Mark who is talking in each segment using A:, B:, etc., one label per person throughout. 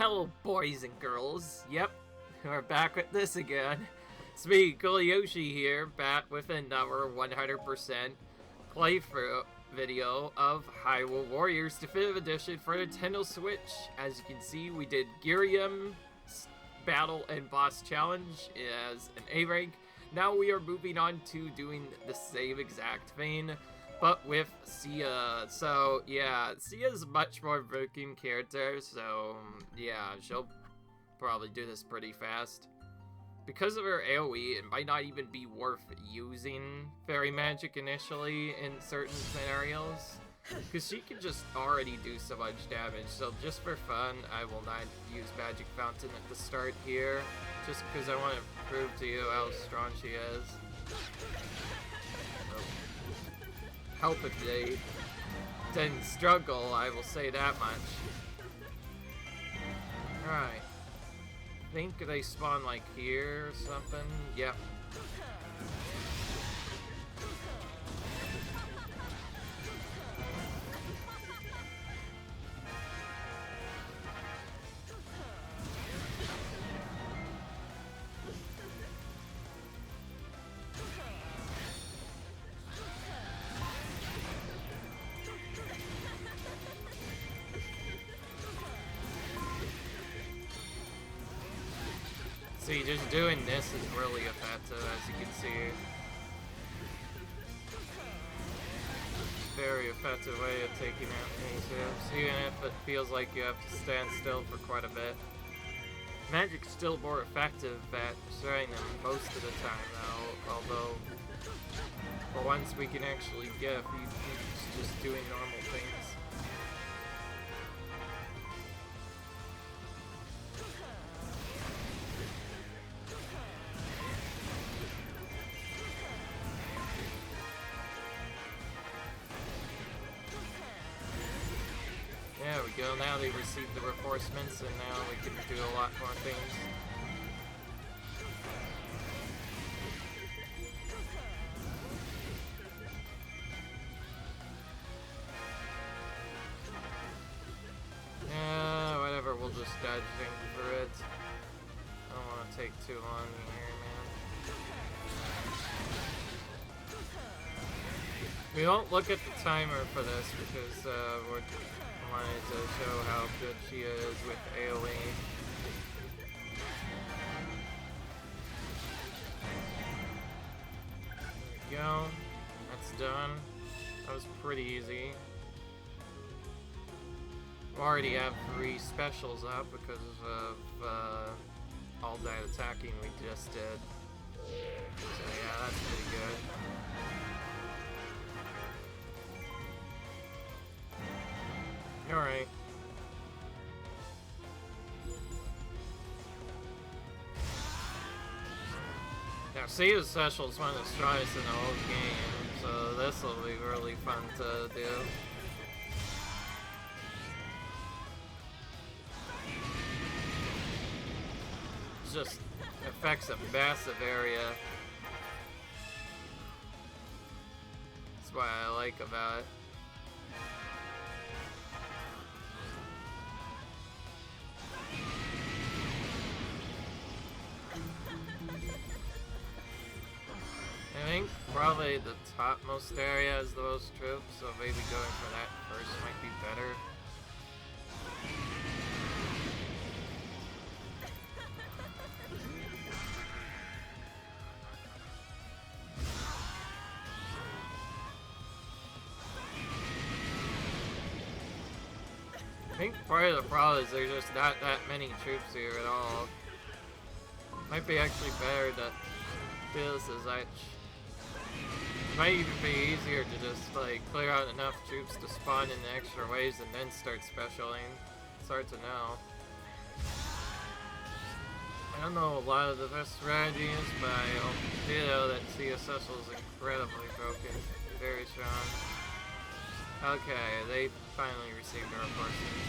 A: Hello, boys and girls. Yep, we're back with this again. It's me, Yoshi here, back with another 100% playthrough video of Hyrule Warriors Definitive Edition for Nintendo Switch. As you can see, we did Girium Battle and Boss Challenge as an A rank. Now we are moving on to doing the same exact thing, but with Sia. So yeah, Sia's much more broken character, so yeah, she'll probably do this pretty fast. Because of her AoE, it might not even be worth using Fairy Magic initially in certain scenarios, because she can just already do so much damage. So just for fun, I will not use Magic Fountain at the start here, just because I want to prove to you how strong she is. Help if they didn't struggle, I will say that much. Alright. I think they spawn like here or something. Yep. See, just doing this is really effective, as you can see. Very effective way of taking out these hits, even if it feels like you have to stand still for quite a bit. Magic's still more effective at destroying them most of the time, though, although for once we can actually get a few things just doing normal things. There we go, now they received the reinforcements and now we can do a lot more things. Yeah, whatever, we'll just dodge things for it. I don't want to take too long here, man. We won't look at the timer for this because we're wanted to show how good she is with AoE. There we go. That's done. That was pretty easy. We already have 3 specials up because of all that attacking we just did. So yeah, that's pretty good. Alright. Now, Sia's special is one of the strongest in the whole game, so this will be really fun to do. It just affects a massive area. That's what I like about it. I think probably the topmost area is the most troops, so maybe going for that first might be better. I think part of the problem is there's just not that many troops here at all. Might be actually better to do this as I... It might even be easier to just like clear out enough troops to spawn in the extra waves and then start specialing. It's hard to know. I don't know a lot of the best strategies, but I do know that Sia Cecil is incredibly broken. Very strong. Okay, they finally received their reinforcements.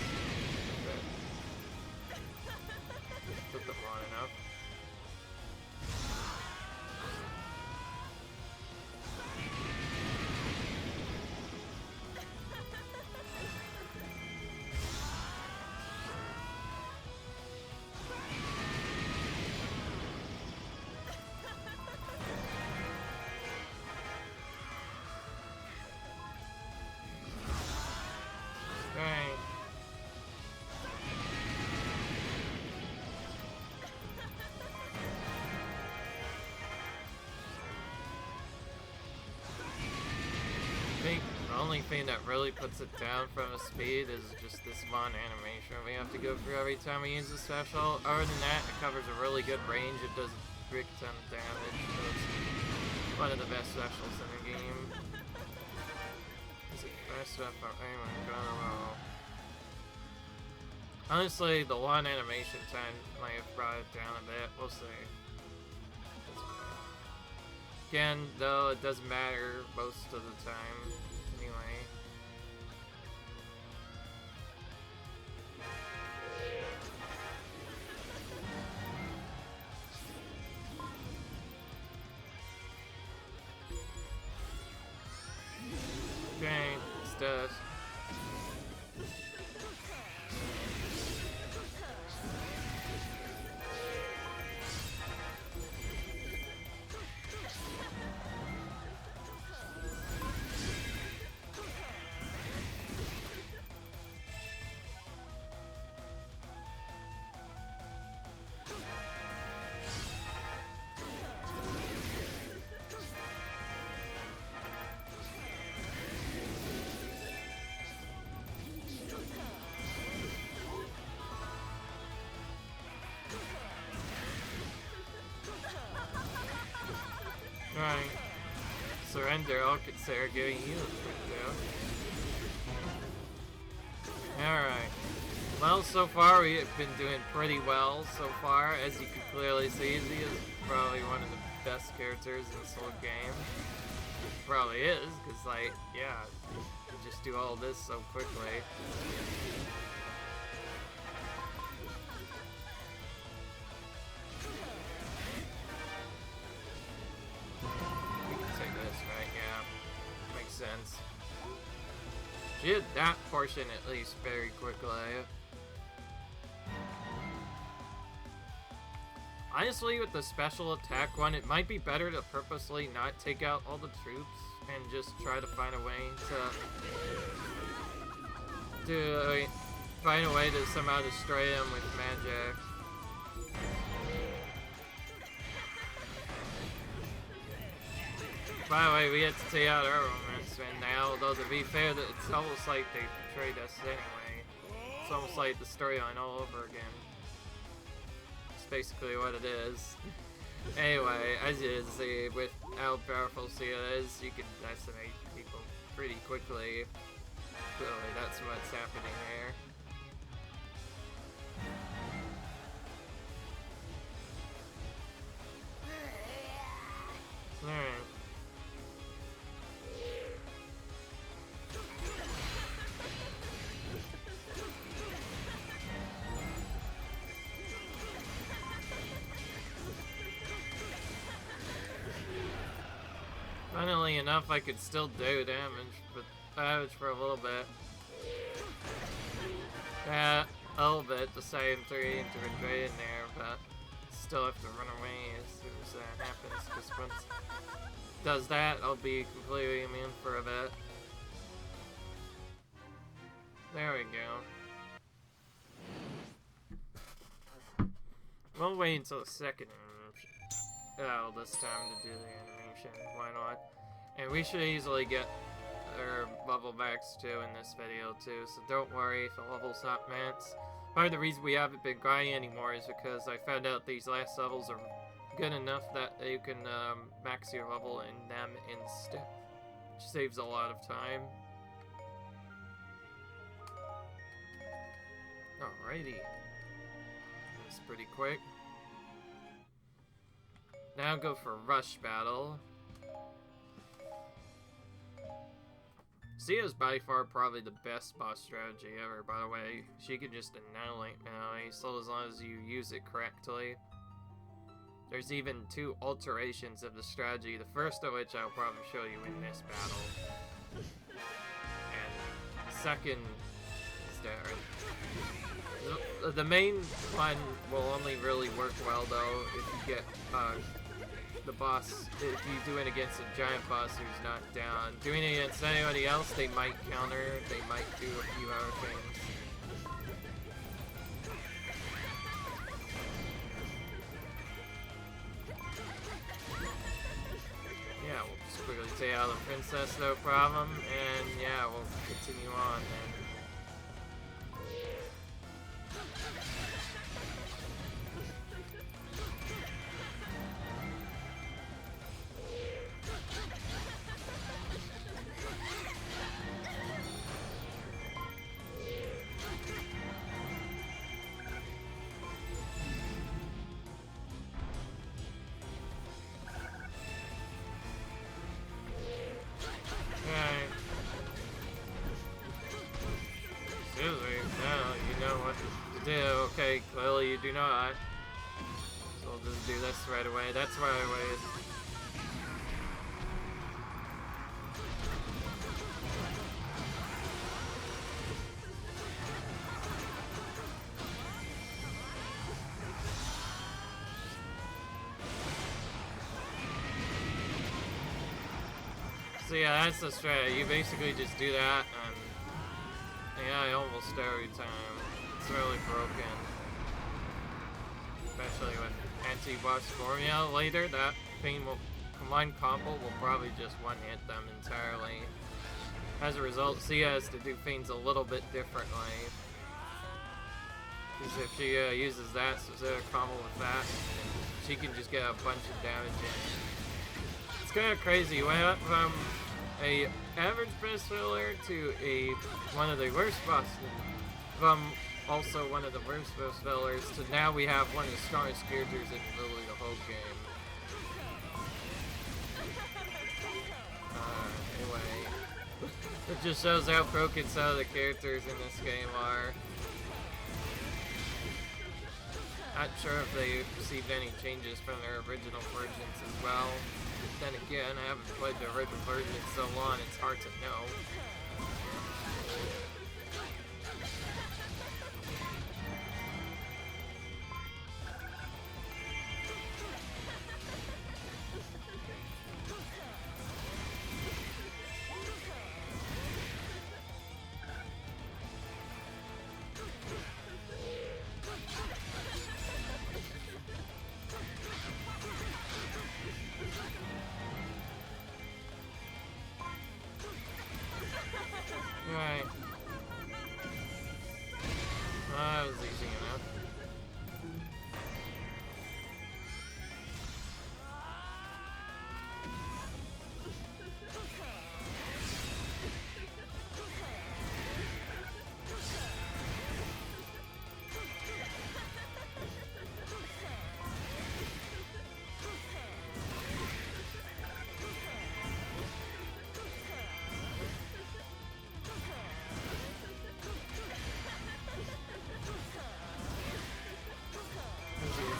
A: Took them long enough. only thing that really puts it down from a speed is just this one animation we have to go through every time we use a special. Other than that, it covers a really good range. It does a big ton of damage, so it's one of the best specials in the game. Is it fast enough for anyone gonna roll? Honestly, the one animation time might have brought it down a bit. We'll see. Again, though, it doesn't matter most of the time. Anyway. Okay, it's dead. Right. Surrender, I'll consider giving you a quick down. Alright. Well, so far we've been doing pretty well so far. As you can clearly see, he is probably one of the best characters in this whole game. Probably is, because, like, yeah, you just do all this so quickly. Sense. She did that portion at least very quickly. Honestly, with the special attack one, it might be better to purposely not take out all the troops and just try to find a way to somehow destroy them with magic. By the way, we had to take out our romance, and now, though to be fair, it's almost like they betrayed us anyway. It's almost like the storyline all over again. It's basically what it is. Anyway, as you can see, with how powerful Sia is, you can decimate people pretty quickly. Clearly, that's what's happening here. Alright. Funnily enough, I could still do damage for a little bit. Yeah, a little bit to save 3 into invade in there, but still have to run away as soon as that happens, because once it does that, I'll be completely immune for a bit. There we go. We'll wait until the second this time to do the animation. Why not? And we should easily get our level max too in this video too, so don't worry if the level's not max. Part of the reason we haven't been grinding anymore is because I found out these last levels are good enough that you can max your level in them instead, which saves a lot of time. Alrighty. That's pretty quick. Now go for Rush Battle. Sia's by far probably the best boss strategy ever, by the way. She can just annihilate enemies, so as long as you use it correctly. There's even 2 alterations of the strategy, the first of which I'll probably show you in this battle. And second is there. The main one will only really work well though if you get the boss, if you do it against a giant boss who's not down. Doing it against anybody else, they might counter, they might do a few other things. Yeah, we'll just quickly stay out of the princess, no problem. And yeah, we'll continue on then. Okay, clearly you do not. So we'll just do this right away. That's why I waited. So yeah, that's the strat. You basically just do that, and yeah, almost every time. It's really broken. Especially with anti-boss formula later, that thing will combined combo will probably just one-hit them entirely. As a result, Sia has to do things a little bit differently. Because if she uses that specific combo with that, she can just get a bunch of damage in. It's kind of crazy. We went from a average best filler to one of the worst bosses. From also one of the worst best fillers to now we have one of the strongest characters in literally the whole game. Anyway, it just shows how broken some of the characters in this game are. Not sure if they received any changes from their original versions as well. Then again, I haven't played the original version in so long, it's hard to know. Right. That was easy enough.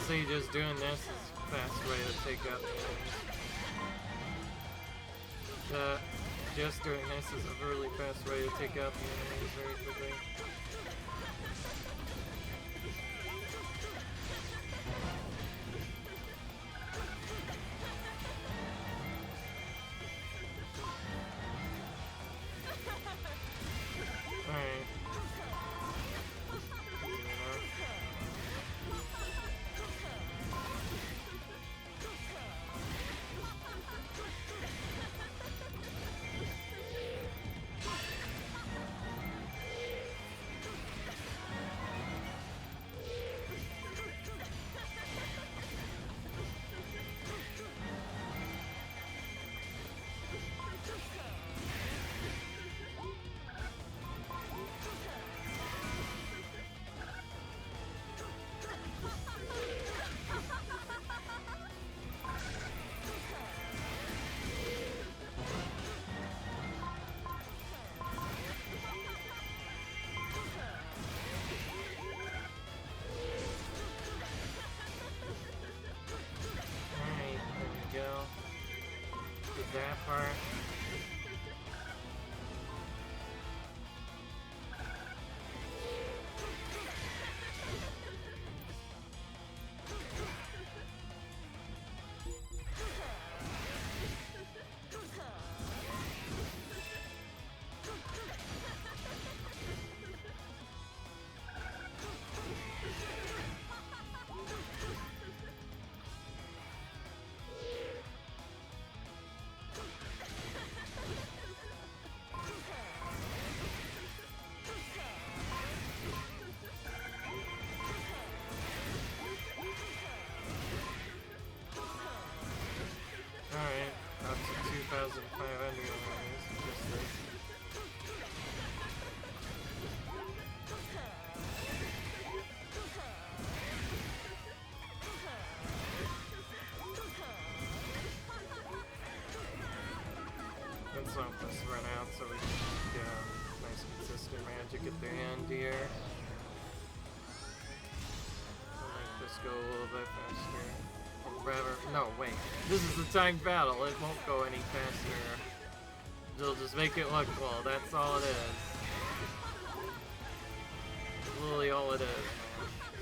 A: See, just doing this is a fast way to take out the enemies. Just doing this is a really fast way to take out the enemies very quickly. Alright. That part. let this run out so we can get nice consistent magic at the end here. I'll make this go a little bit faster. Or rather, no, wait. This is the timed battle. It won't go any faster. It'll just make it look cool. That's all it is. That's literally all it is,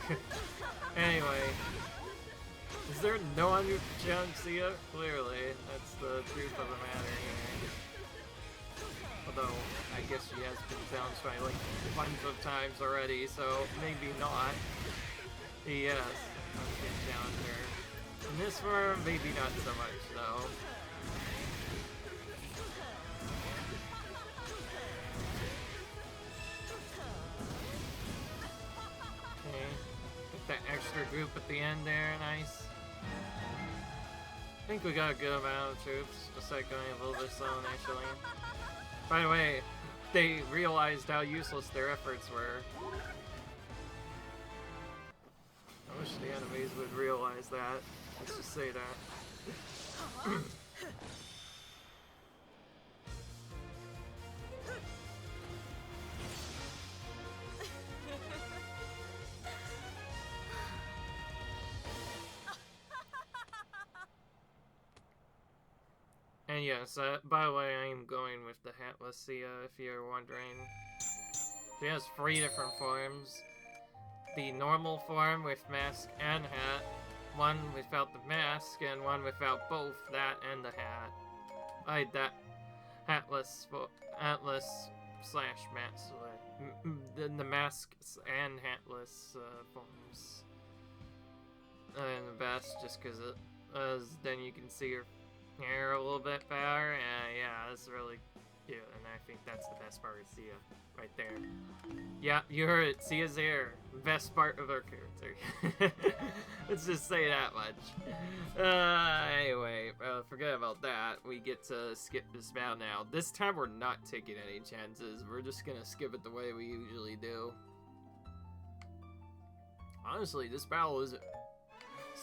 A: man. Anyway. Is there no one who can challenge Sia? Clearly, that's the truth of the matter here. Although, I guess she has been challenged by like bunch of times already, so maybe not. Yes, I can challenge her. In this form, maybe not so much though. Okay, get that extra group at the end there, nice. I think we got a good amount of troops, just like going a little bit slow initially. By the way, they realized how useless their efforts were. I wish the enemies would realize that. Let's just say that. And yes, by the way, I am going with the Hatless Sia, if you're wondering. She has 3 different forms. The normal form with mask and hat, one without the mask, and one without both that and the hat. I had that Hatless slash mask, the masks and Hatless forms. And the best, just because then you can see her hair a little bit better, and yeah, it's really cute, and I think that's the best part of Sia, right there. Yeah, you heard it, Sia's hair, best part of her character. Let's just say that much. Anyway, forget about that, we get to skip this battle now. This time we're not taking any chances, we're just gonna skip it the way we usually do. Honestly, this battle isn't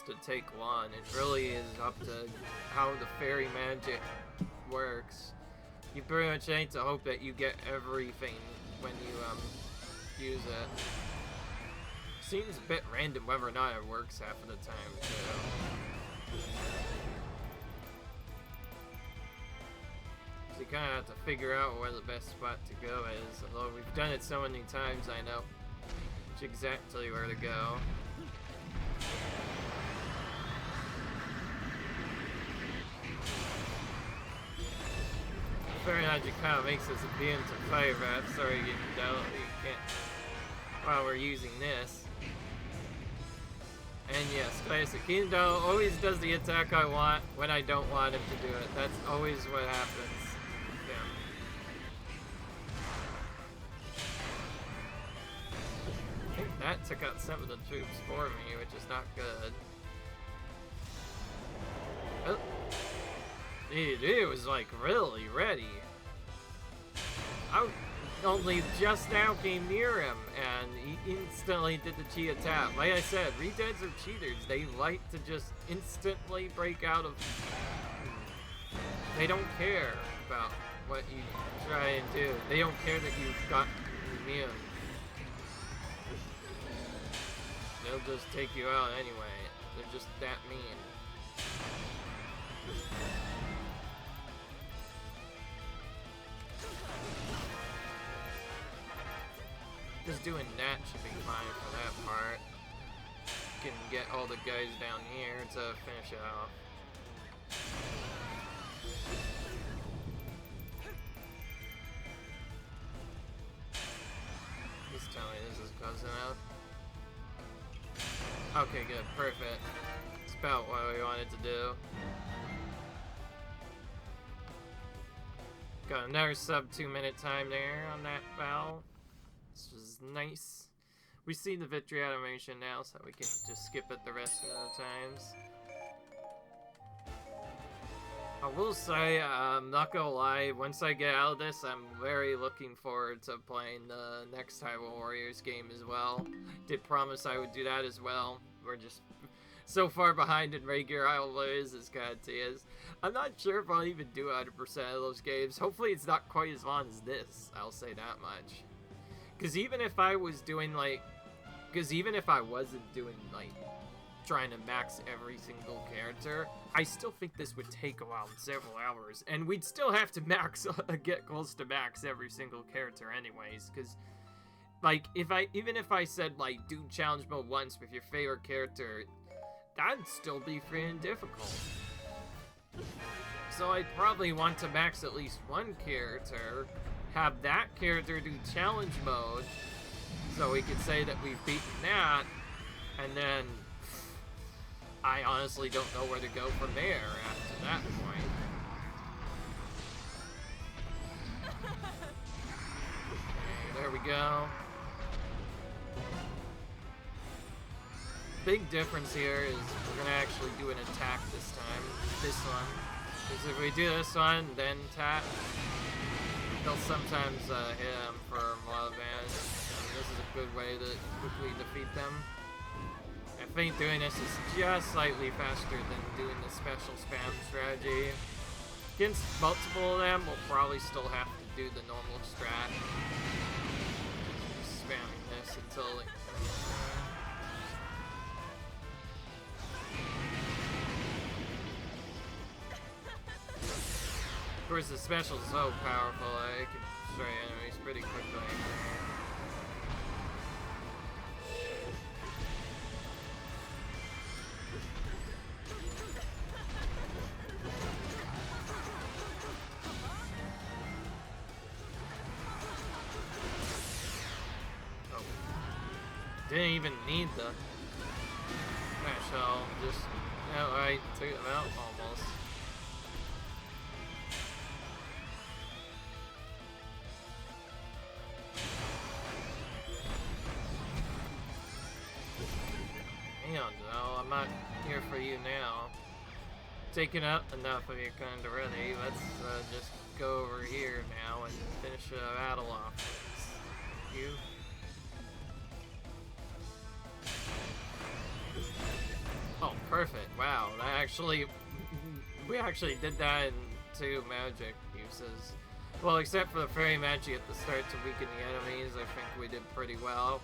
A: to take long. It really is up to how the fairy magic works. You pretty much need to hope that you get everything when you use it. Seems a bit random whether or not it works half of the time too. So you kind of have to figure out where the best spot to go is. Although we've done it so many times, I know exactly where to go. Fairy magic kind of makes us immune to fire rap. Sorry, you can't while we're using this. And yes, classic. Ganon always does the attack I want when I don't want him to do it. That's always what happens. Yeah. I think that took out some of the troops for me, which is not good. Oh. It was like really ready. I only just now came near him and he instantly did the chi attack. Like I said, redeads are cheaters. They like to just instantly break out of. They don't care about what you try and do. They don't care that you've got immune. They'll just take you out anyway. They're just that mean. Just doing that should be fine for that part. Can get all the guys down here to finish it off. Just tell me this is close enough. Okay, good, perfect. It's about what we wanted to do. Got another sub 2-minute time there on that battle. This was nice. We see the victory animation now, so we can just skip it the rest of the times. I will say, I'm not gonna lie, once I get out of this, I'm very looking forward to playing the next Hyrule Warriors game as well. Did promise I would do that as well. We're just so far behind in regular Hyrule Warriors as Conte is. I'm not sure if I'll even do 100% of those games. Hopefully it's not quite as long as this, I'll say that much. Because even if I was doing, like... Because even if I wasn't doing, like, trying to max every single character, I still think this would take a while, several hours. And we'd still have to max, get close to max every single character anyways. Because, like, even if I said, like, do challenge mode once with your favorite character, that'd still be freaking difficult. So I'd probably want to max at least one character, have that character do challenge mode, so we could say that we've beaten that, and then I honestly don't know where to go from there after that point. Okay, there we go. Big difference here is we're gonna actually do an attack this time. This one. Because if we do this one, then tap, they'll sometimes hit him for a lot of damage. And this is a good way to quickly defeat them. I think doing this is just slightly faster than doing the special spam strategy. Against multiple of them, we'll probably still have to do the normal strat. Just spamming this until like, of course, the special is so powerful, I can destroy enemies pretty quickly. Oh. Didn't even need the special, just outright took him out almost. No, I'm not here for you now. Taking up enough of your kind already. Let's just go over here now and finish the battle off. You. Oh, perfect. Wow, that actually... We actually did that in 2 magic uses. Well, except for the fairy magic at the start to weaken the enemies, I think we did pretty well.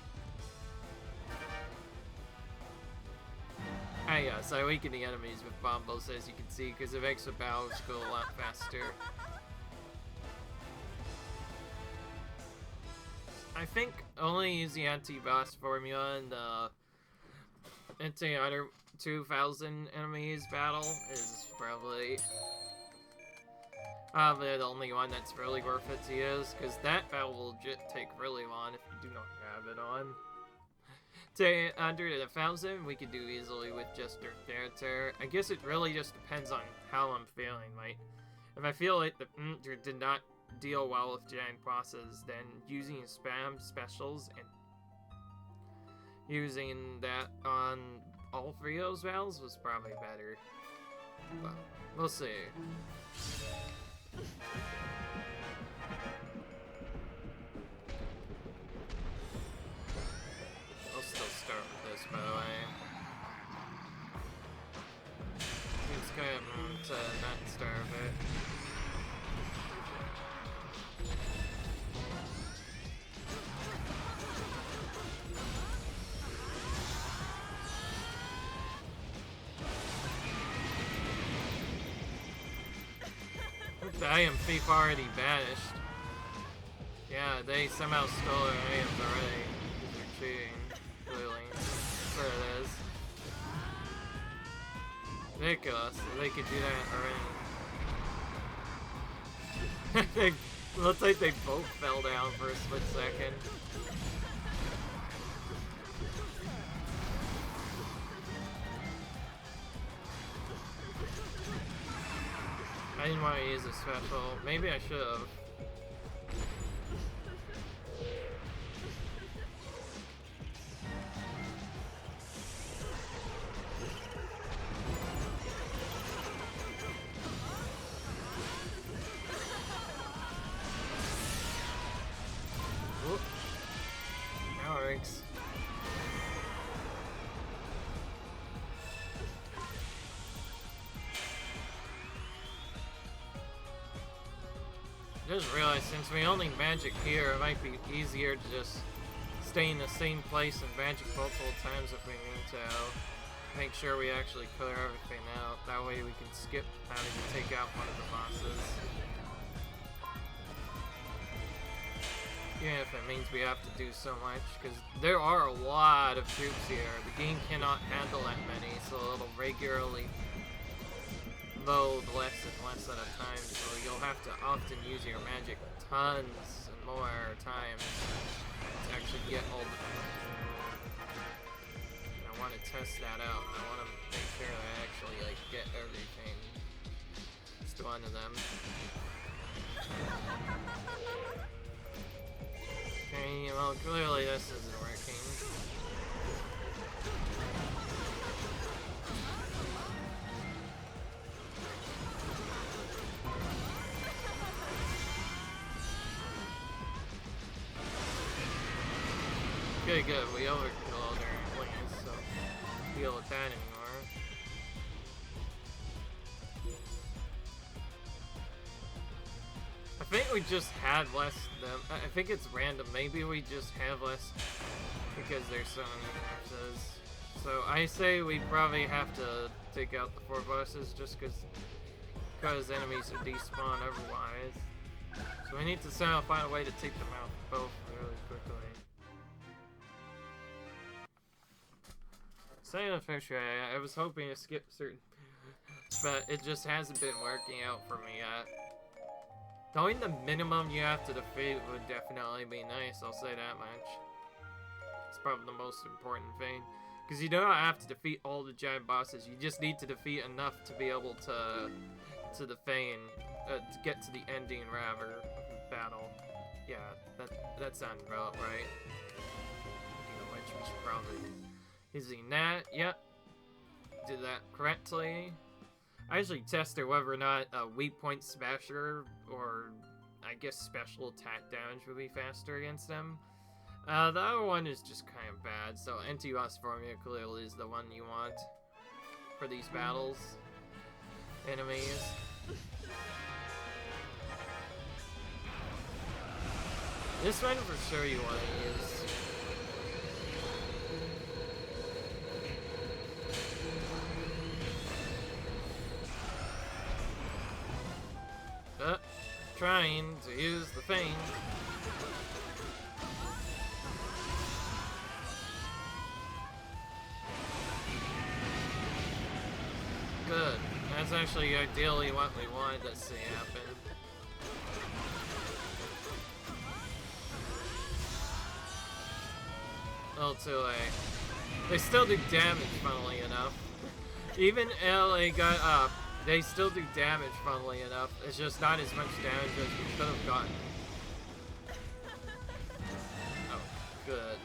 A: Ah yes, I weaken the enemies with bombos, as you can see, because it makes the battles go a lot faster. I think only using anti-boss formula in the anti-other 2,000 enemies battle is probably the only one that's really worth it to use, because that battle will take really long if you do not have it on. To under 1,000, we could do easily with just our character. I guess it really just depends on how I'm feeling. Like, if I feel like the did not deal well with giant bosses, then using spam specials and using that on all 3 of those battles was probably better. But we'll see. Start with this, by the way. It's good to not starve it. I am thief already banished. Yeah, they somehow stole their items already because they're cheating. Clearly. There it is. Ridiculous. They could do that already. Looks like they both fell down for a split second. I didn't want to use a special. Maybe I should have. just realized since we only magic here, it might be easier to just stay in the same place and magic multiple times if we need to. Make sure we actually clear everything out. That way we can skip having to take out one of the bosses. Even if it means we have to do so much, because there are a lot of troops here. The game cannot handle that many, so it'll regularly load less and less at a time, so you'll have to often use your magic tons and more times to actually get all the... I want to test that out. I want to make sure that I actually like get everything. Just one of them. Okay, well clearly this isn't working. Okay, good. We overkilled our wings, so deal with that anymore. I think we just had less them. I think it's random. Maybe we just have less because there's so many bosses. So I say we probably have to take out the 4 bosses just because enemies are despawn otherwise. So we need to somehow find a way to take them out both really quickly. Saying officially, I was hoping to skip certain, but it just hasn't been working out for me yet. Knowing the minimum you have to defeat would definitely be nice, I'll say that much. It's probably the most important thing. Because you don't have to defeat all the giant bosses, you just need to defeat enough to be able to get to the ending, rather, of the battle. Yeah, that sounds about right. Speaking of which, we should probably... Using that, yep. Did that correctly. I actually tested whether or not a weak point smasher or I guess special attack damage would be faster against them. The other one is just kind of bad, so anti-boss formula clearly is the one you want for these battles. Enemies. This one for sure you want to use. Trying to use the thing. Good. That's actually ideally what we wanted to see happen. A little too late. They still do damage, funnily enough. Even LA got up. They still do damage, funnily enough. It's just not as much damage as we could have gotten. Oh, good.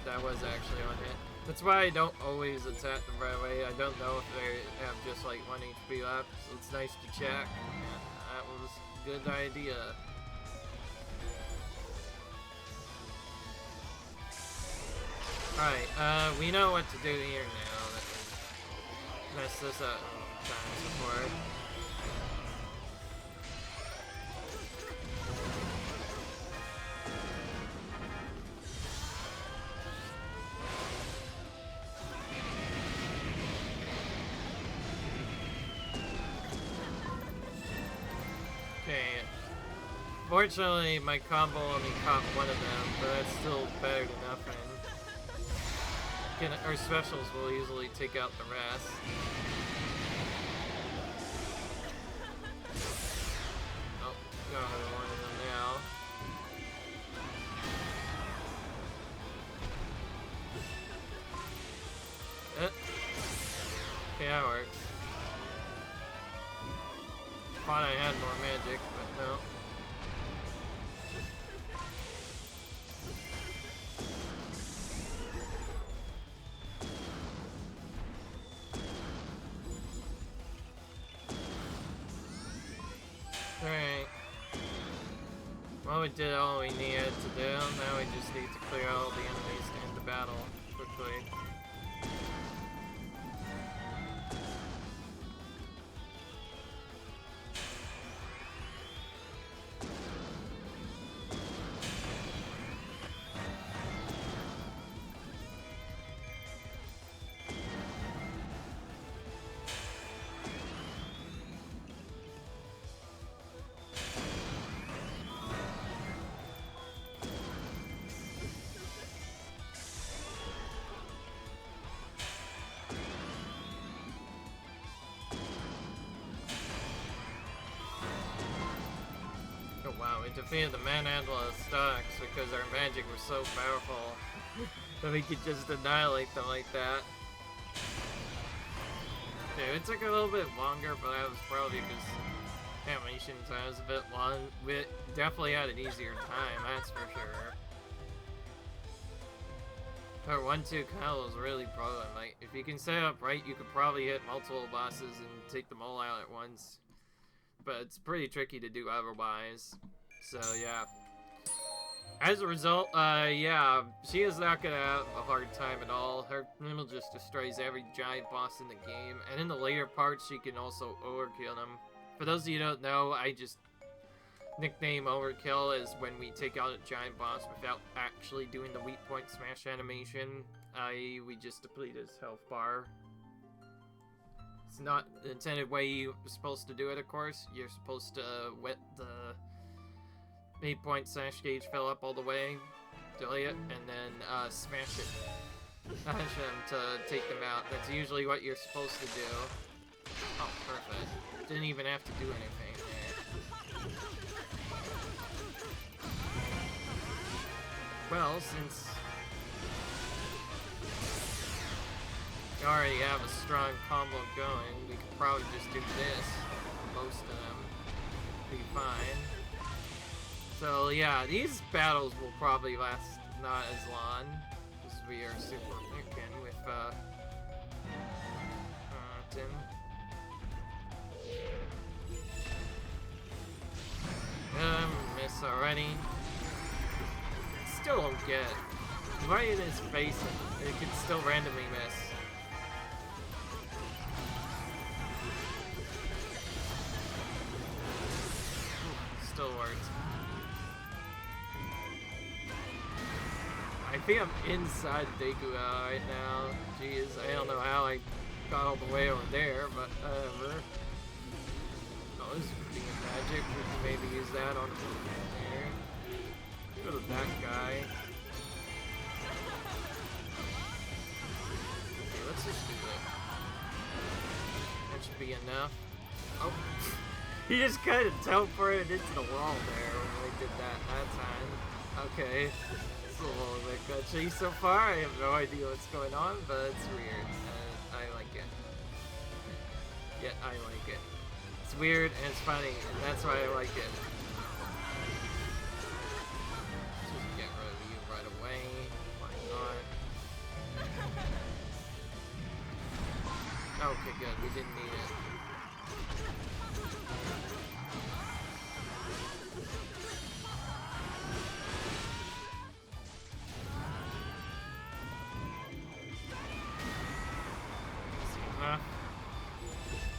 A: That was actually on hit. That's why I don't always attack them right away. I don't know if they have just like 1 HP left, so it's nice to check. Yeah, that was a good idea. Alright, we know what to do here now. Mess this up. Support. Okay. Fortunately, my combo only caught one of them, but that's still better than nothing. Our specials will easily take out the rest. Got one of them now. Okay, that works. Thought I had more magic, but no. Alright. Well, we did all we needed to do. Now we just need to clear all the enemies to end the battle quickly. defeated the manhandle of stocks because our magic was so powerful that we could just annihilate them like that. Okay, it took a little bit longer, but that was probably because animation time was a bit long. We definitely had an easier time, that's for sure. Our 1-2 combo was really broken. Like, if you can set it up right, you could probably hit multiple bosses and take them all out at once. But it's pretty tricky to do otherwise. So, yeah. As a result, yeah, she is not gonna have a hard time at all. Her Nimble just destroys every giant boss in the game. And in the later parts, she can also overkill them. For those of you who don't know, I just nickname overkill is when we take out a giant boss without actually doing the weak point smash animation. We just deplete his health bar. It's not the intended way you're supposed to do it, of course. You're supposed to let the 8 point slash gauge fill up all the way, delay it, and then smash it. Smash them to take them out. That's usually what you're supposed to do. Oh, perfect. Didn't even have to do anything there. Well, since we already have a strong combo going, we could probably just do this. Most of them. Be fine. So yeah, these battles will probably last not as long, because we are super thinking with Tim. Miss already. Still don't get it. Right in his face, and it can still randomly miss. Still works. I think I'm inside Deku right now. Jeez, I don't know how I got all the way over there, but whatever. Oh, this is being magic. We can maybe use that on there. Go to that guy. Okay, let's just do that. That should be enough. Oh. He just kind of teleported into the wall there when we did that time. Okay. It's a little bit glitchy so far. I have no idea what's going on, but it's weird. I like it. Yeah, I like it. It's weird and it's funny, and that's why I like it. Just get rid of you right away. Why not? Okay, good. We didn't need it.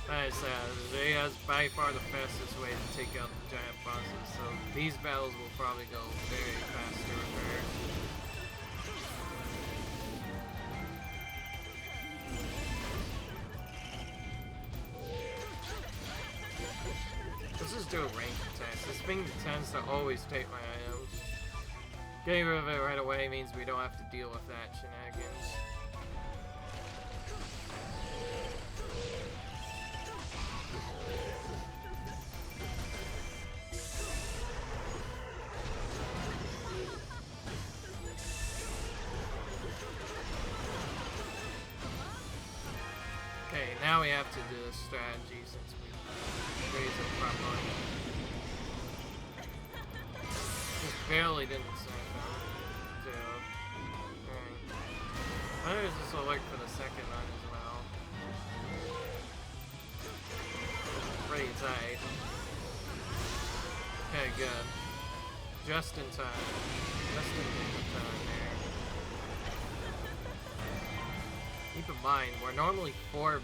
A: Nice, they has by far the fastest way to take out the giant bosses, so these battles will probably go very fast to repair. Let's just do a rank test. This thing tends to always take my items. Getting rid of it right away means we don't have to deal with that shenanigans. Okay, now we have to do a strategy since we raised it properly. Just barely didn't save them. So, alright. I think this will work for the second one as well. Pretty tight. Okay, good. Just in time. Just in time there. Keep in mind, we're normally 4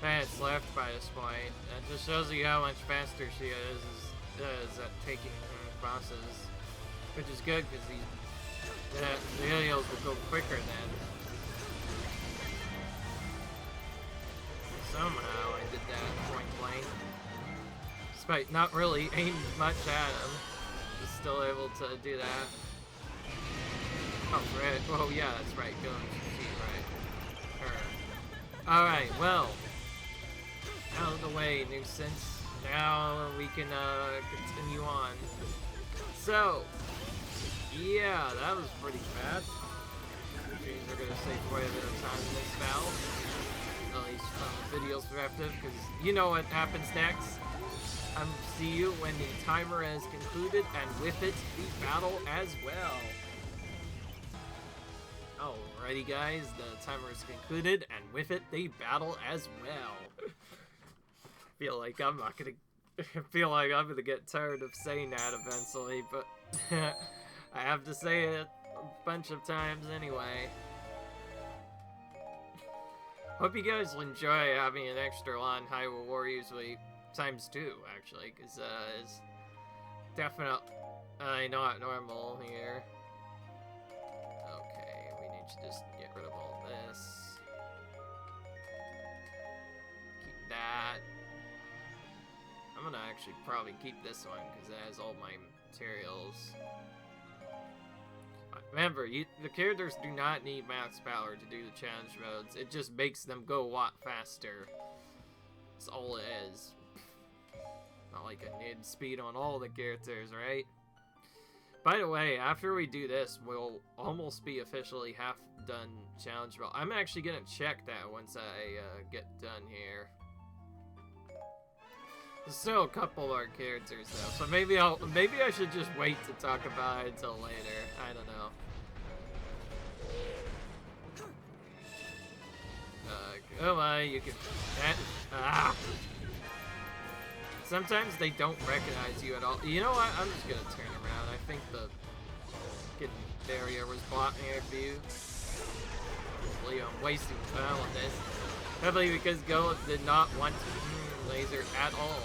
A: minutes left by this point. That just shows you how much faster she is at taking bosses. Which is good, because the videos will go quicker then. Somehow I did that point blank. Despite not really aiming much at him. Just still able to do that. Oh, right. Oh yeah, that's right. Go and see, right. Alright, well, out of the way, nuisance. Now we can continue on. So, yeah, that was pretty bad. Machines are gonna save quite a bit of time in this battle. At least from the video's perspective, because you know what happens next. See you when the timer has concluded, and with it, the battle as well. Alrighty guys, the timer is concluded, and with it, the battle as well. feel like I'm gonna get tired of saying that eventually, but I have to say it a bunch of times anyway. Hope you guys will enjoy having an extra on Hyrule Warriors times 2, actually, because it's definitely not normal here. Okay, we need to just get rid of all this. Keep that. I'm gonna actually probably keep this one, because it has all my materials. Remember, the characters do not need max power to do the challenge modes. It just makes them go a lot faster. That's all it is. Not like I need speed on all the characters, right? By the way, after we do this, we'll almost be officially half done challenge mode. I'm actually gonna check that once I get done here. There's still a couple more characters though, so maybe I should just wait to talk about it until later. I don't know. Come on, you can. Sometimes they don't recognize you at all. You know what? I'm just gonna turn around. I think the barrier was blocking a view. Hopefully I'm wasting time on this. Probably because Golan did not want laser at all.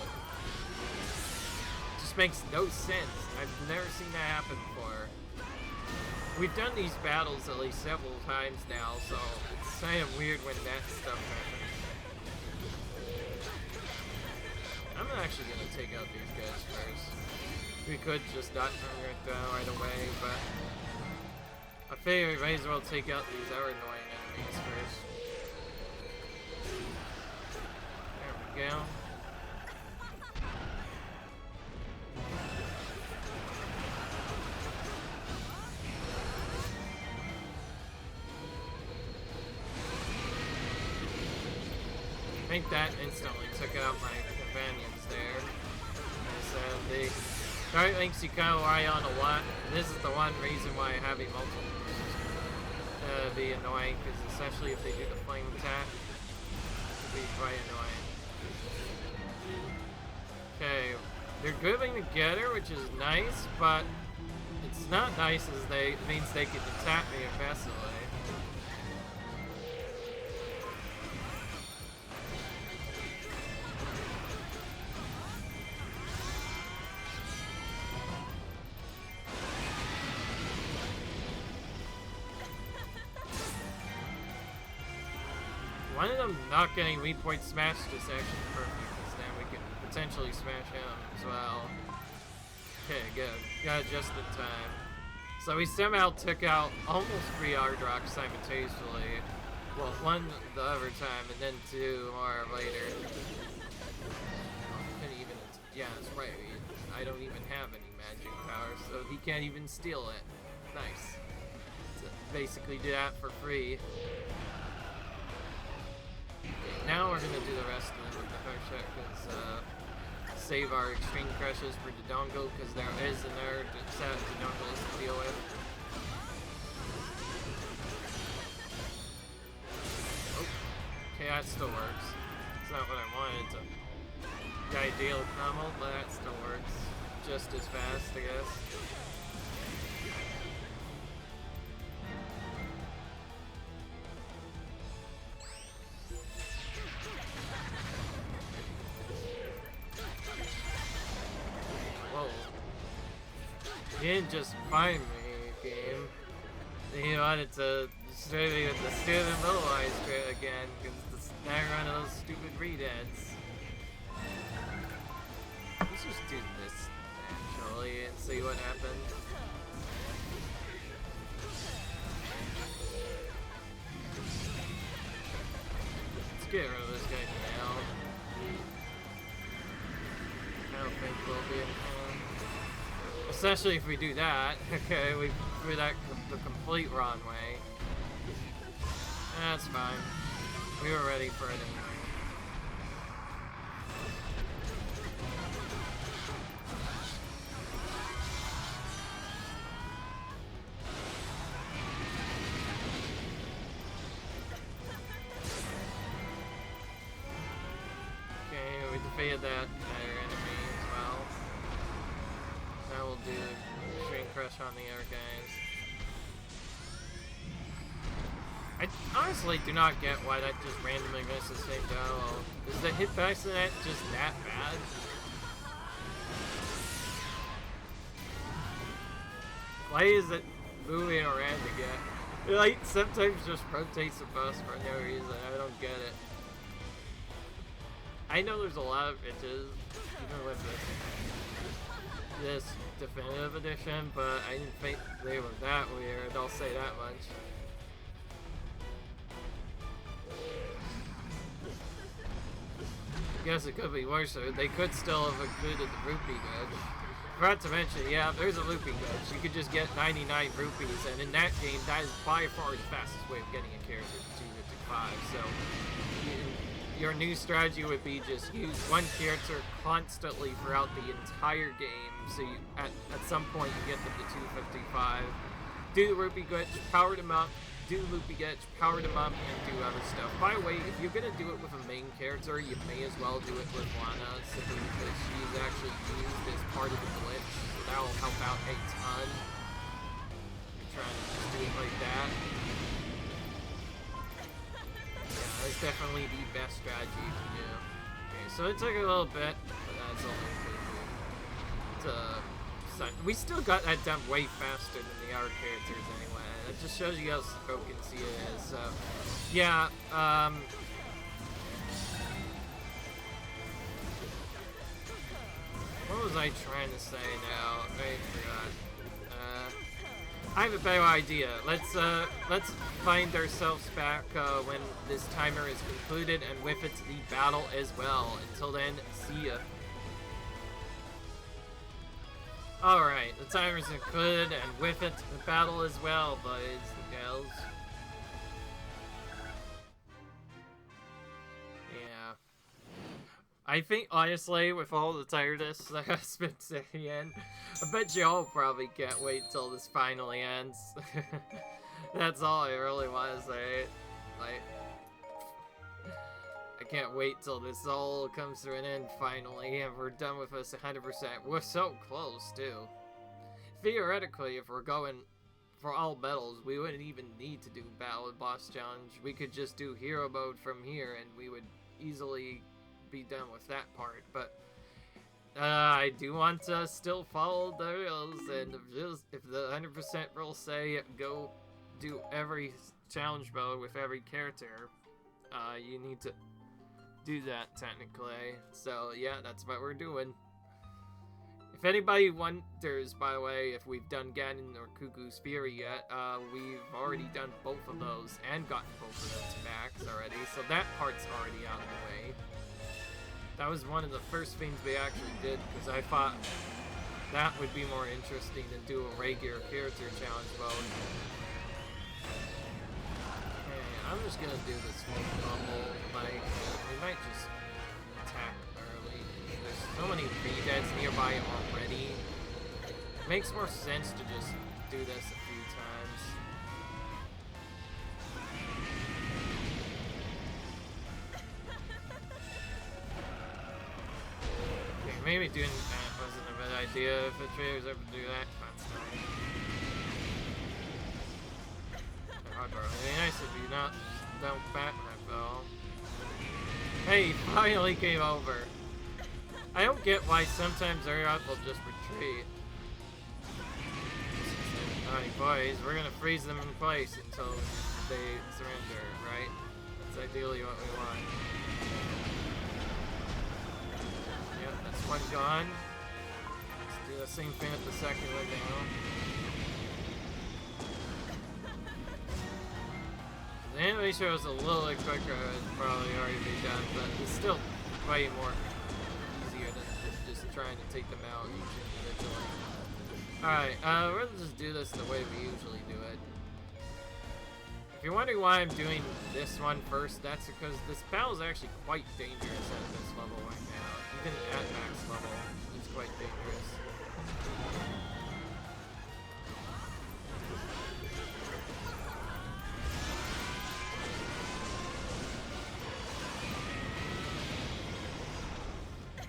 A: Just makes no sense. I've never seen that happen before. We've done these battles at least several times now, so it's kind of weird when that stuff happens. I'm actually gonna take out these guys first. We could just not turn it down right away, but I figure we may as well take out these other annoying enemies first. There we go. I think that instantly took out my companions there. So the Dark Links you kind of rely on a lot. This is the one reason why having multiple be annoying, because especially if they do the flame attack, it can be quite annoying. Okay, they're grouping together, which is nice, but it's not nice as it means they can attack me effectively. One of them not getting weak point smashed is actually perfect, because then we can potentially smash him as well. Okay, good. Got it just in time. So we somehow took out almost 3 Ardrox simultaneously. Well, one the other time, and then 2 more later. Couldn't even, yeah, that's right. I don't even have any magic power, so he can't even steal it. Nice. So basically do that for free. Now we're gonna do the rest of it with the first check, because save our extreme crushes for Dodongo, because there is another set of Dodongos to deal with. Oh, okay, that still works. It's not what I wanted. It's the ideal combo, but that still works just as fast, I guess. You didn't just find me, game. You wanted to destroy me with the stupid mobilize crit again, because I run of those stupid redeads. Let's just do this naturally and see what happens. Let's get rid of this guy now. I don't think we'll be in fun. Especially if we do that. Okay, we do that the complete wrong way. That's fine. We were ready for it anyway. Okay, we defeated that entire enemy as well. Now we'll do Train Crush on the other guys. I honestly do not get why that just randomly misses St. Dowell. Is the hitbox in that just that bad? Why is it moving around again? It like sometimes just rotates the bus for no reason. I don't get it. I know there's a lot of bitches, even with this definitive edition, but I didn't think they were that weird. I'll say that much. I guess it could be worse. They could still have included the rupee glitch. Forgot to mention, yeah, there's a rupee glitch. You could just get 99 rupees, and in that game, that is by far the fastest way of getting a character to 255. So, your new strategy would be just use one character constantly throughout the entire game. So, you, at some point, you get them to 255. Do the rupee glitch, power them up. Do loopy glitch, power them up, and do other stuff. By the way, if you're gonna do it with a main character, you may as well do it with Lana, simply because she's actually used as part of the glitch. So that'll help out a ton. You're trying to just do it like that. Yeah, that's definitely the best strategy you can do. Okay, so it took a little bit, but that's only we still got that done way faster than the other characters anyway. It just shows you how broken C it is. So, yeah, what was I trying to say now? I forgot. I have a better idea. Let's find ourselves back when this timer is concluded, and with it the battle as well. Until then, see ya. Alright, the timer's concluded, and with it, the battle as well, boys and girls. Yeah. I think, honestly, with all the tiredness that I've been sitting in, I bet you all probably can't wait till this finally ends. That's all I really want to say. Like, I can't wait till this all comes to an end finally, and we're done with this 100%. We're so close, too. Theoretically, if we're going for all medals, we wouldn't even need to do Battle Boss Challenge. We could just do Hero Mode from here, and we would easily be done with that part. But I do want to still follow the rules, and if the 100% rules say go do every challenge mode with every character, you need to do that technically. So yeah, that's what we're doing. If anybody wonders, by the way, if we've done Ganon or Cuckoo's Fury yet, we've already done both of those and gotten both of them to max already, so that part's already out of the way. That was one of the first things we actually did, because I thought that would be more interesting than do a regular character challenge mode. I'm just gonna do this smoke rumble, like, we might just attack early. There's so many V-Deads nearby already. It makes more sense to just do this a few times. Okay, maybe doing that wasn't a bad idea. If it triggers ever do that, that's fine. It'd be nice if you don't bat that ball. Hey, finally came over. I don't get why sometimes Ariat will just retreat. Alright boys, we're gonna freeze them in place until they surrender, right? That's ideally what we want. Yep, that's one gone. Let's do the same thing with the second one now. The animation was a little bit quicker, it'd probably already be done, but it's still way more easier than just trying to take them out each individually. Alright, we're gonna just do this the way we usually do it. If you're wondering why I'm doing this one first, that's because this battle is actually quite dangerous at this level right now. Even at max level, it's quite dangerous.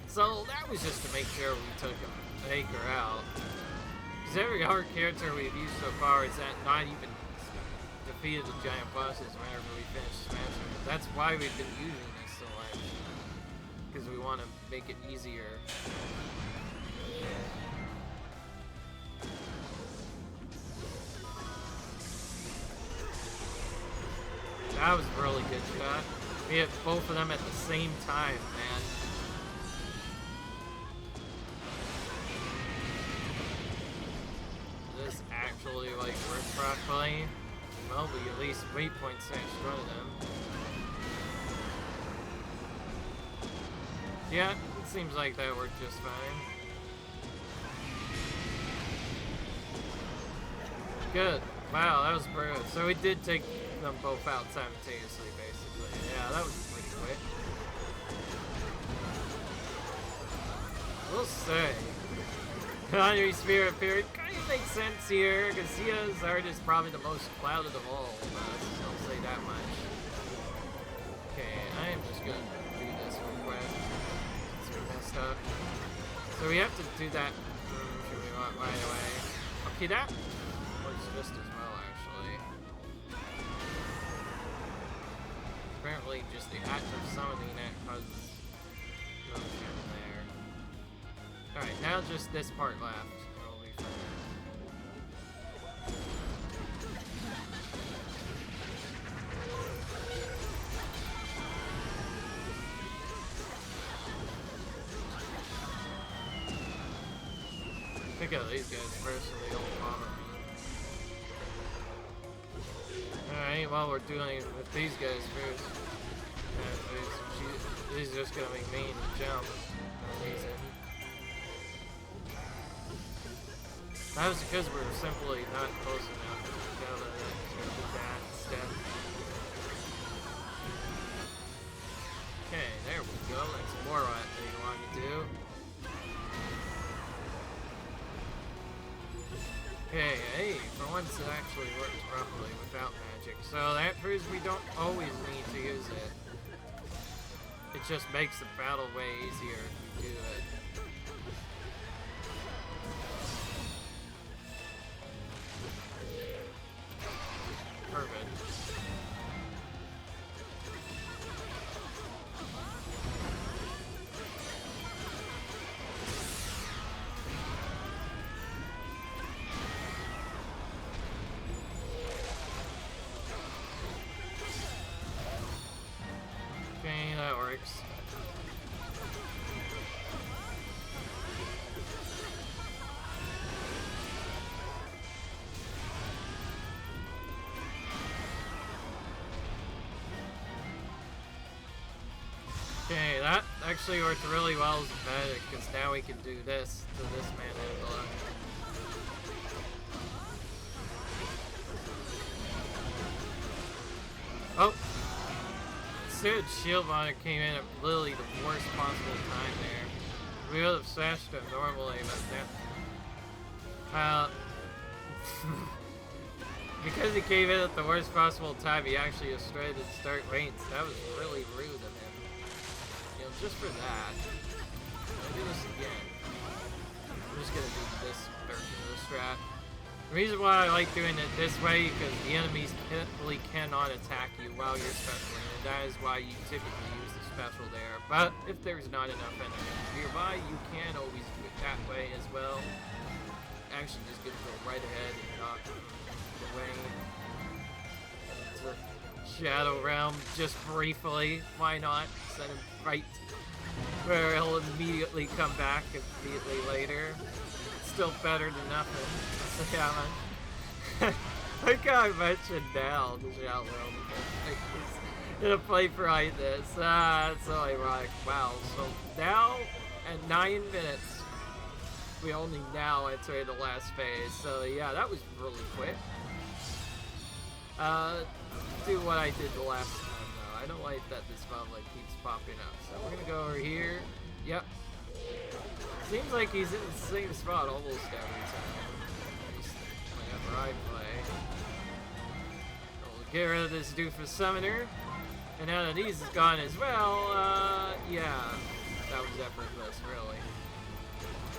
A: So that was just to make sure we took Maker out. Because every hard character we've used so far is at not even defeated the giant bosses whenever we finish smashing them. That's why we've been using this so much. Because we want to make it easier. That was a really good shot. We hit both of them at the same time, man. This actually like works properly. Well, we at least waypoint destroy them. Yeah, it seems like that worked just fine. Good. Wow, that was brilliant. So we did take them both out simultaneously, basically. Yeah, that was pretty quick. We'll say. Honorary Spirit appeared kind of makes sense here, because Sia's art is probably the most clouded of all of us. I'll say that much. Okay, I am just gonna do this real quick. Since we messed up. So we have to do that right away. Okay, that works just as well, actually. Apparently, just the act of summoning it causes motion there. Alright, now just this part left. It'll be fine. Pick out these guys first so they don't bother me. Alright, well we're dealing with these guys first. She's just gonna make me jump. No reason. That was because we were simply not close enough to go to that step. Okay, there we go. That's more what they want to do. Okay, hey, for once it actually works properly without magic. So that proves we don't always need to use it. It just makes the battle way easier if we do it. Perfect. Okay, that works. Okay, that actually worked really well as a medic, because now we can do this to this manhandler. Oh! Sid Shieldbonner came in at literally the worst possible time there. We would have smashed him normally, but now... because he came in at the worst possible time, he actually destroyed the start range. That was really rude of him. You know, just for that. I'll do this again. I'm just gonna do this version of the strat. The reason why I like doing it this way is because the enemies typically cannot attack you while you're specialing, and that is why you typically use the special there. But if there's not enough enemies nearby, you can always do it that way as well. Actually, just gonna go right ahead and knock away to Shadow Realm just briefly. Why not? Send him right where he'll immediately come back immediately later. Still better than nothing. So yeah, man. Like I mentioned now, the Shadow Realm in a playthrough like this. It's so ironic. Wow. So now at 9 minutes, we only now enter the last phase. So yeah, that was really quick. Do what I did the last time though. I don't like that this mob like keeps popping up. So we're gonna go over here. Yep. Seems like he's in the same spot almost every time. At least whenever I play. We'll get rid of this doofus summoner. And now that he's gone as well, yeah. That was effortless, really.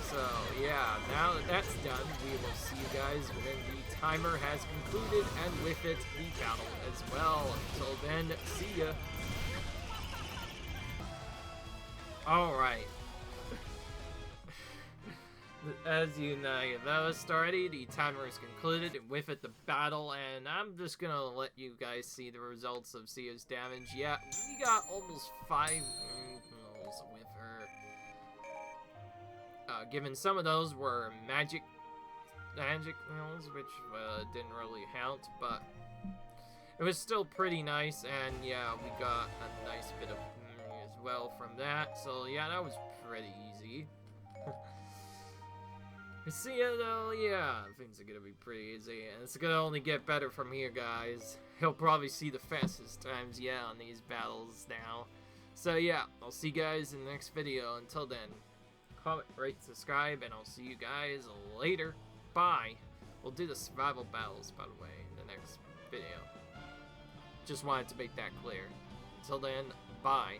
A: So, yeah, now that that's done, we will see you guys when the timer has concluded, and with it, the battle as well. Until then, see ya. Alright. As you noticed already, the timer is concluded, and with it, the battle, and I'm just gonna let you guys see the results of Sia's damage. Yeah, we got almost 5 kills with her. Given some of those were magic kills, which didn't really count, but it was still pretty nice, and yeah, we got a nice bit of as well from that, so yeah, that was pretty easy. See ya though, yeah, things are gonna be pretty easy, and it's gonna only get better from here, guys. He'll probably see the fastest times, yeah, on these battles now. So yeah, I'll see you guys in the next video. Until then, comment, rate, subscribe, and I'll see you guys later. Bye. We'll do the survival battles, by the way, in the next video. Just wanted to make that clear. Until then, bye.